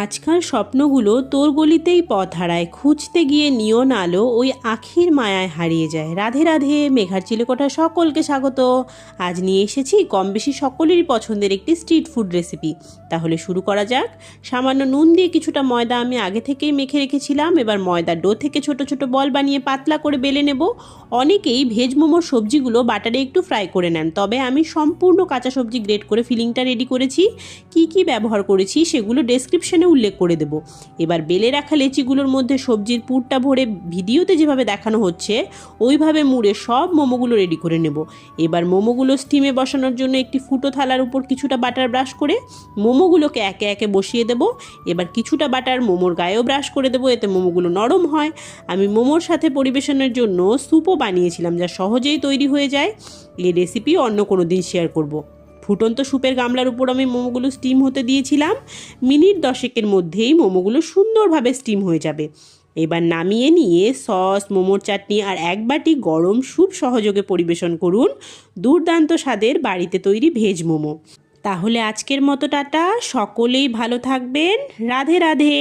আজকাল স্বপ্নগুলো তোর গলিতেই পথ হারায়, খুঁজতে গিয়ে নিয়ন আলো ওই আখির মায়ায় হারিয়ে যায়। রাধে রাধে, মেঘার চিলেকোঠা সকলকে স্বাগত। আজ নিয়ে এসেছি কম বেশি সকলেরই পছন্দের একটি স্ট্রিট ফুড রেসিপি। তাহলে শুরু করা যাক। সামান্য নুন দিয়ে কিছুটা ময়দা আমি আগে থেকেই মেখে রেখেছিলাম। এবার ময়দার ডো থেকে ছোট ছোট বল বানিয়ে পাতলা করে বেলে নেব। অনেকেই ভেজ মোমোর সবজিগুলো বাটারে একটু ফ্রাই করে নেন, তবে আমি সম্পূর্ণ কাঁচা সবজি গ্রেট করে ফিলিংটা রেডি করেছি। কি কি ব্যবহার করেছি সেগুলো ডেসক্রিপশনে উল্লেখ করে দেব। এবার বেলে রাখা লেচিগুলোর মধ্যে সবজির পুরটা ভরে ভিডিওতে যেভাবে দেখানো হচ্ছে ওইভাবে মুড়ে সব মোমোগুলো রেডি করে নেব। এবার মোমোগুলো স্টিমে বসানোর জন্য একটি ফুটো থালার উপর কিছুটা বাটার ব্রাশ করে মোমোগুলোকে একে একে বসিয়ে দেব। এবার কিছুটা বাটার মোমোর গায়েও ব্রাশ করে দেবো, এতে মোমোগুলো নরম হয়। আমি মোমোর সাথে পরিবেশনের জন্য স্যুপও বানিয়েছিলাম, যা সহজেই তৈরি হয়ে যায়। এই রেসিপি অন্য কোনো দিন শেয়ার করব। ফুটন্ত স্যুপের গামলার উপর আমি মোমোগুলো স্টিম হতে দিয়েছিলাম। মিনিট 10 মধ্যেই মোমোগুলো সুন্দরভাবে স্টিম হয়ে যাবে। এবার নামিয়ে নিয়ে সস, মোমোর চাটনি আর এক বাটি গরম স্যুপ সহযোগে পরিবেশন করুন দুর্দান্ত স্বাদের বাড়িতে তৈরি ভেজ মোমো। তাহলে আজকের মতো টাটা, সকলেই ভালো থাকবেন। রাধে রাধে।